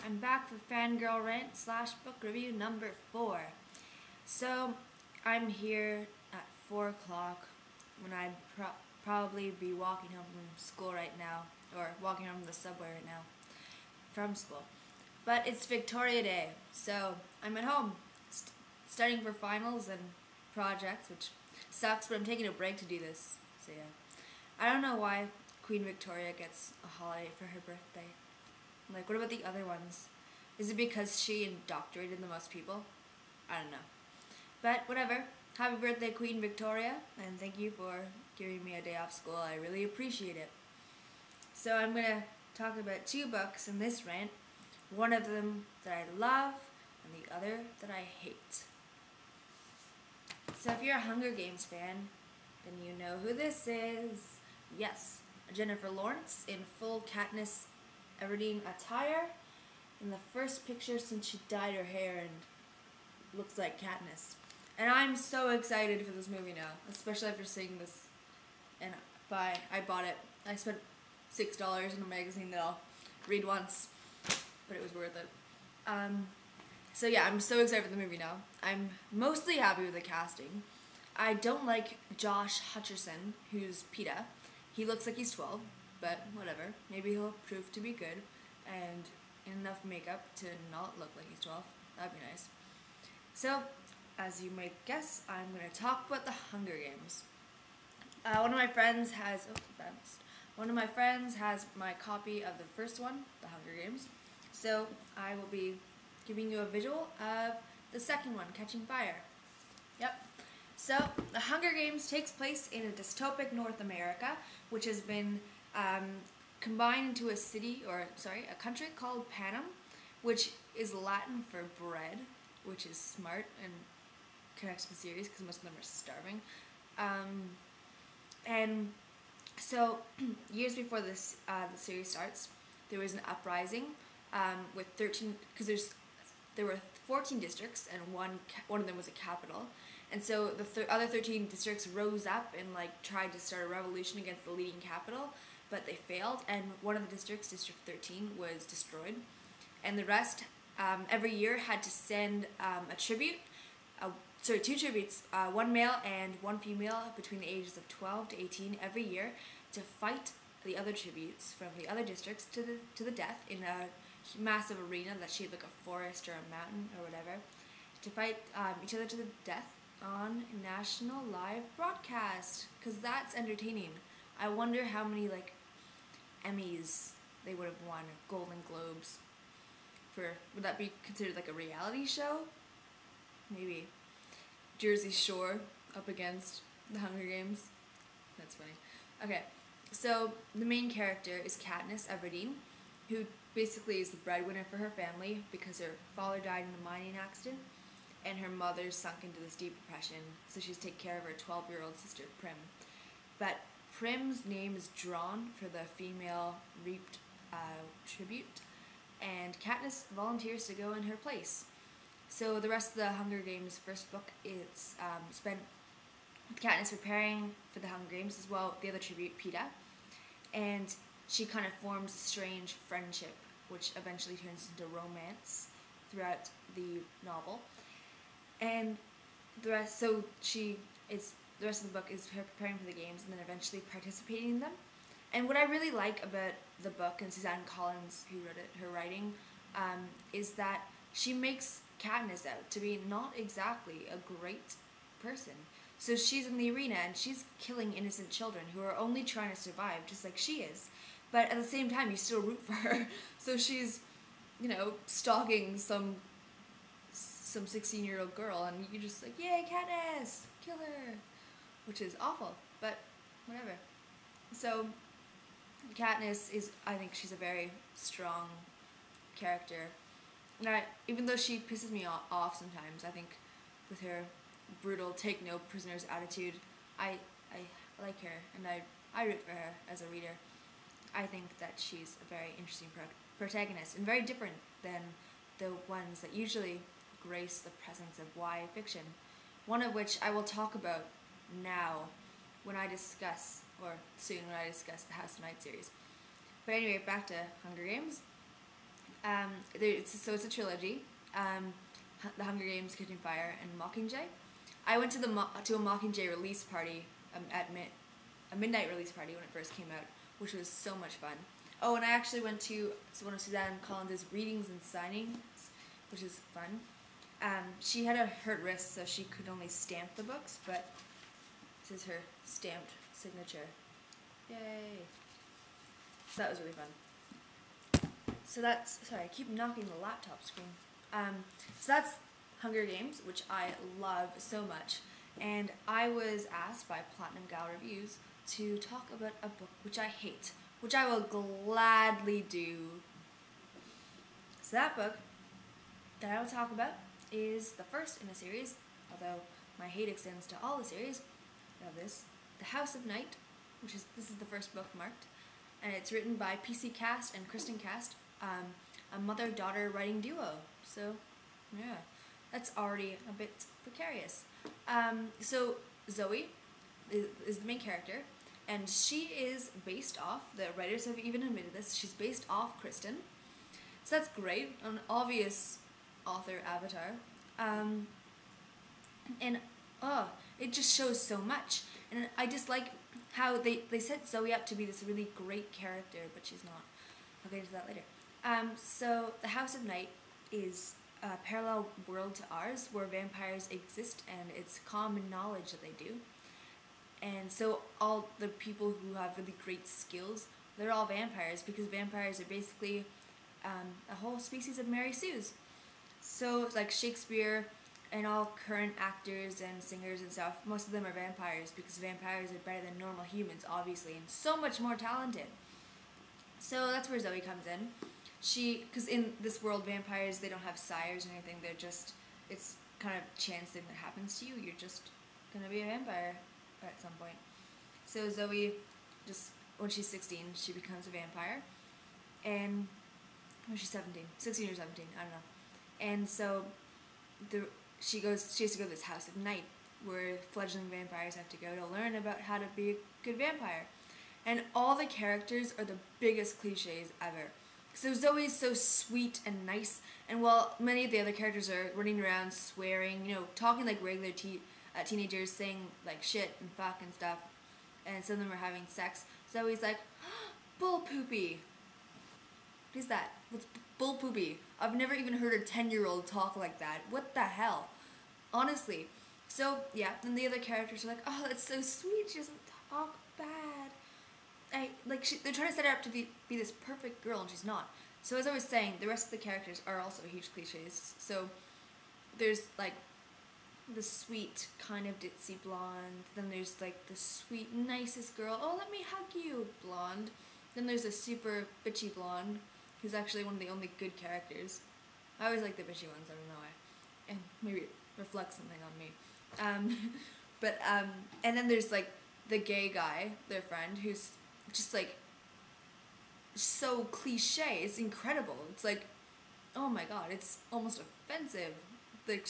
I'm back for fangirl rant slash book review number 4. So, I'm here at 4 o'clock when I'd probably be walking home from school right now, or walking home from the subway right now from school. But it's Victoria Day, so I'm at home studying for finals and projects, which sucks, but I'm taking a break to do this. So yeah. I don't know why Queen Victoria gets a holiday for her birthday. Like, what about the other ones? Is it because she indoctrinated the most people? I don't know. But whatever. Happy birthday, Queen Victoria, and thank you for giving me a day off school. I really appreciate it. So I'm going to talk about 2 books in this rant. One of them that I love, and the other that I hate. So if you're a Hunger Games fan, then you know who this is. Yes, Jennifer Lawrence in full Katniss Everdeen attire. In the first picture since she dyed her hair and looks like Katniss. And I'm so excited for this movie now, especially after seeing this. And I bought it. I spent $6 in a magazine that I'll read once, but it was worth it. So yeah, I'm so excited for the movie now. I'm mostly happy with the casting. I don't like Josh Hutcherson, who's Peeta. He looks like he's 12, but whatever. Maybe he'll prove to be good and enough makeup to not look like he's 12. That'd be nice. So, as you might guess, I'm going to talk about the Hunger Games. One of my friends has my copy of the first one, the Hunger Games. So I will be giving you a visual of the second one, Catching Fire. Yep. So the Hunger Games takes place in a dystopic North America, which has been combined into a country called Panem, which is Latin for bread, which is smart and connects to the series because most of them are starving. And so years before this the series starts, there was an uprising with 13, because there were 14 districts and one of them was a capital, and so the other 13 districts rose up and tried to start a revolution against the leading capital, but they failed, and one of the districts, District 13, was destroyed, and the rest every year had to send a tribute. 2 tributes, one male and one female between the ages of 12 to 18 every year, to fight the other tributes from the other districts to the death in a massive arena that's shaped like a forest or a mountain or whatever, to fight each other to the death on national live broadcast, because that's entertaining. I wonder how many Emmys they would have won, or Golden Globes, would that be considered like a reality show? Maybe. Jersey Shore up against the Hunger Games. That's funny. Okay, so the main character is Katniss Everdeen, who basically is the breadwinner for her family because her father died in a mining accident and her mother sunk into this deep depression, so she's taking care of her 12-year-old sister, Prim. But Prim's name is drawn for the female reaped tribute, and Katniss volunteers to go in her place. So the rest of the Hunger Games first book is spent with Katniss preparing for the Hunger Games, as well as the other tribute, Peeta, and she kind of forms a strange friendship, which eventually turns into romance throughout the novel. And the rest of the book is her preparing for the games and then eventually participating in them. And what I really like about the book, and Suzanne Collins, who wrote it, her writing, is that she makes Katniss out to be not exactly a great person. So she's in the arena and she's killing innocent children who are only trying to survive, just like she is. But at the same time, you still root for her. So she's, stalking some 16-year-old girl, and you're just like, yay, Katniss, kill her, which is awful, but whatever. So Katniss I think she's a very strong character. And even though she pisses me off sometimes, I think with her brutal take no prisoners attitude, I like her, and I root for her as a reader. I think that she's a very interesting protagonist and very different than the ones that usually grace the presence of YA fiction, one of which I will talk about now when I discuss the House of Night series. But anyway, back to Hunger Games. So it's a trilogy. The Hunger Games, Catching Fire, and Mockingjay. I went to to a Mockingjay release party a midnight release party when it first came out, which was so much fun. Oh, and I actually went to one of Suzanne Collins' readings and signings, which is fun. She had a hurt wrist, so she could only stamp the books, but this is her stamped signature. Yay! So that was really fun. So that's, sorry, I keep knocking the laptop screen. So that's Hunger Games, which I love so much. And I was asked by Platinum Gal Reviews to talk about a book which I hate, which I will gladly do. So that book that I will talk about is the first in a series, although my hate extends to all the series of this, The House of Night, this is the first book marked, and it's written by PC Cast and Kristen Cast, a mother-daughter writing duo. So, yeah, that's already a bit precarious. So Zoe is the main character, and she is based off, the writers have even admitted this, she's based off Kristen. So that's great, an obvious author avatar. And it just shows so much. And I just like how they set Zoe up to be this really great character, but she's not. I'll get into that later. So The House of Night is a parallel world to ours where vampires exist, and it's common knowledge that they do. And so all the people who have really great skills, they're all vampires, because vampires are basically a whole species of Mary Sues. So like Shakespeare and all current actors and singers and stuff, most of them are vampires, because vampires are better than normal humans, obviously, and so much more talented. So that's where Zoe comes in. Because in this world, vampires, they don't have sires or anything, they're just, it's kind of a chance thing that happens to you, you're just gonna be a vampire at some point. So Zoe, just when she's 16, she becomes a vampire, and when she's 16 or 17, I don't know. And so she has to go to this House of Night where fledgling vampires have to go to learn about how to be a good vampire. And all the characters are the biggest cliches ever. So Zoe's so sweet and nice, and while many of the other characters are running around swearing, talking like regular teenagers, saying like shit and fuck and stuff, and some of them are having sex, Zoe's like, bull poopy. What is that? What's bull poopy? I've never even heard a 10-year-old talk like that. What the hell? Honestly. So, yeah, then the other characters are like, oh, that's so sweet, she doesn't talk bad. They're trying to set her up to be this perfect girl, and she's not. So as I was saying, the rest of the characters are also huge cliches. So there's like the sweet kind of ditzy blonde. Then there's like the sweet nicest girl. Oh, let me hug you, blonde. Then there's a super bitchy blonde, who's actually one of the only good characters. I always like the bitchy ones. I don't know why. And maybe it reflects something on me. And then there's like the gay guy, their friend, who's just like so cliche. It's incredible. It's like, oh my god, it's almost offensive. The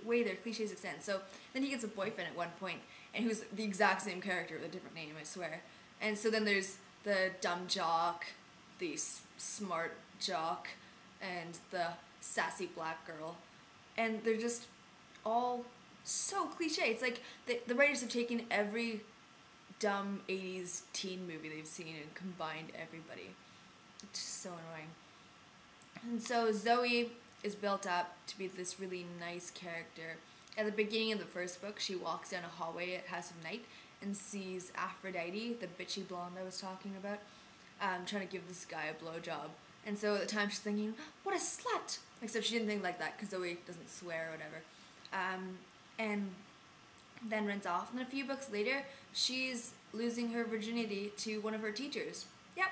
way their cliches extend. So then he gets a boyfriend at one point, and who's the exact same character with a different name, I swear. And so then there's the dumb jock, the smart jock, and the sassy black girl. And they're just all so cliche. It's like the writers have taken every dumb 80s teen movie they've seen and combined everybody. It's just so annoying. And so Zoe is built up to be this really nice character. At the beginning of the first book, she walks down a hallway at House of Night and sees Aphrodite, the bitchy blonde I was talking about, trying to give this guy a blowjob. And so at the time she's thinking, what a slut! Except she didn't think like that, because Zoe doesn't swear or whatever. And then runs off. And then a few books later, she's losing her virginity to one of her teachers. Yep.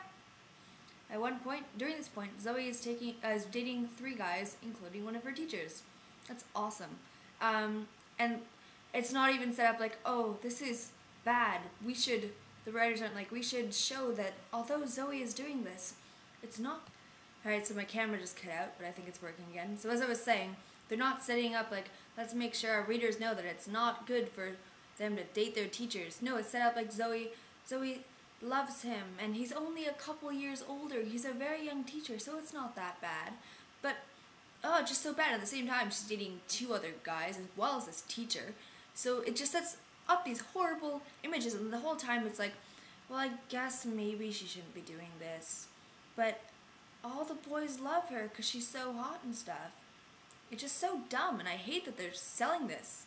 At one point, during this point, Zoe is dating 3 guys, including one of her teachers. That's awesome. And it's not even set up like, oh, this is bad. The writers aren't like, we should show that although Zoe is doing this, it's not. Alright, so my camera just cut out, but I think it's working again. So as I was saying, they're not setting up like, let's make sure our readers know that it's not good for them to date their teachers. No, it's set up like Zoe loves him, and he's only a couple years older. He's a very young teacher, so it's not that bad. But, oh, just so bad. At the same time, she's dating two other guys as well as this teacher. So it just sets up these horrible images, and the whole time it's like, well, I guess maybe she shouldn't be doing this. But all the boys love her because she's so hot and stuff. It's just so dumb, and I hate that they're selling this.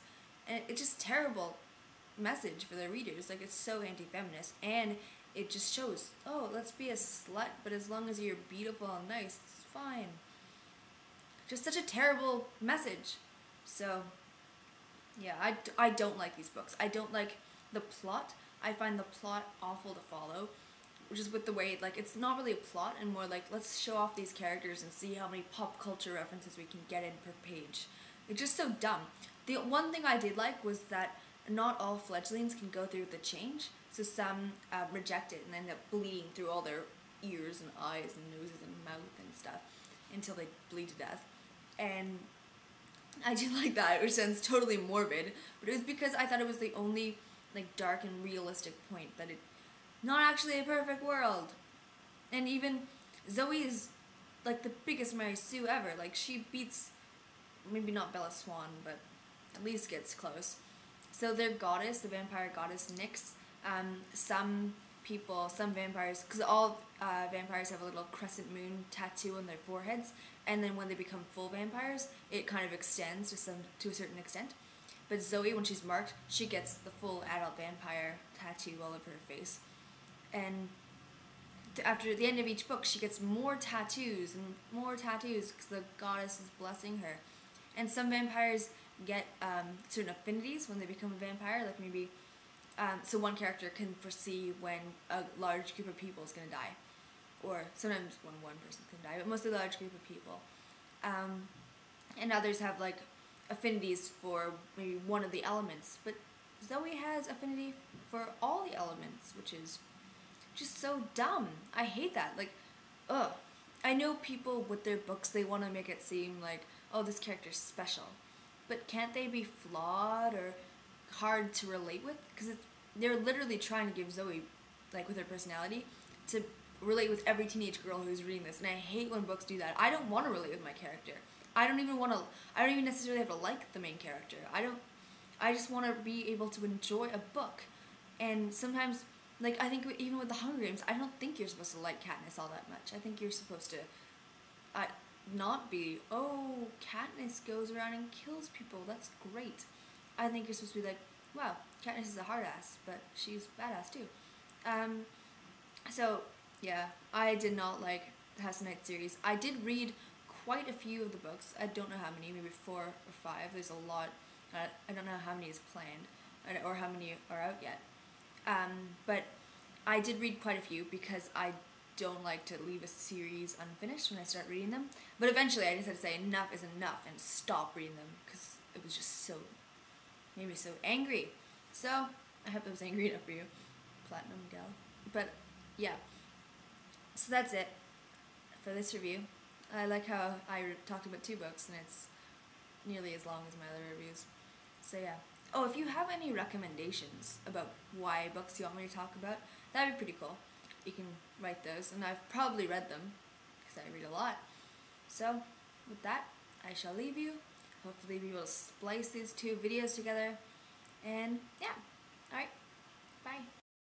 And it's just terrible message for their readers. Like, it's so anti-feminist, and it just shows, oh, let's be a slut, but as long as you're beautiful and nice, it's fine. Just such a terrible message. So, yeah, I don't like these books. I don't like the plot. I find the plot awful to follow, which is with the way, like, it's not really a plot, and more like, let's show off these characters and see how many pop culture references we can get in per page. It's just so dumb. The one thing I did like was that not all fledglings can go through the change, so some reject it and end up bleeding through all their ears and eyes and noses and mouth and stuff until they bleed to death. And I do like that, which sounds totally morbid, but it was because I thought it was the only like dark and realistic point, that it not actually a perfect world. And even Zoe is like the biggest Mary Sue ever. Like, she beats, maybe not Bella Swan, but at least gets close. So their goddess, the vampire goddess Nyx, some vampires, because all vampires have a little crescent moon tattoo on their foreheads, and then when they become full vampires, it kind of extends to a certain extent. But Zoe, when she's marked, she gets the full adult vampire tattoo all over her face. And after the end of each book, she gets more tattoos and more tattoos because the goddess is blessing her. And some vampires get certain affinities when they become a vampire, like maybe, so one character can foresee when a large group of people is going to die. Or sometimes when one person can die, but mostly a large group of people. And others have like affinities for maybe one of the elements, but Zoe has affinity for all the elements, which is just so dumb. I hate that. Like, ugh. I know people with their books, they want to make it seem like, oh, this character's special, but can't they be flawed or hard to relate with? Because they're literally trying to give Zoe, like with her personality, to relate with every teenage girl who's reading this, and I hate when books do that. I don't want to relate with my character. I don't even necessarily have to like the main character. I just want to be able to enjoy a book. And sometimes, like, I think even with the Hunger Games, I don't think you're supposed to like Katniss all that much. I think you're supposed to not be, oh, Katniss goes around and kills people, that's great. I think you're supposed to be like, wow, Katniss is a hard ass, but she's badass too. So, yeah, I did not like the House of Night series. I did read quite a few of the books. I don't know how many, maybe 4 or 5. There's a lot. I don't know how many is planned, or how many are out yet. But I did read quite a few because I don't like to leave a series unfinished when I start reading them. But eventually I just had to say enough is enough and stop reading them because it was just so, made me so angry. So, I hope that was angry enough for you, Platinum Gal. But, yeah. So that's it for this review. I like how I talked about 2 books and it's nearly as long as my other reviews. So yeah. Oh, if you have any recommendations about YA books you want me to talk about, that'd be pretty cool. You can write those, and I've probably read them because I read a lot. So with that, I shall leave you. Hopefully be able to splice these 2 videos together. And yeah. Alright. Bye.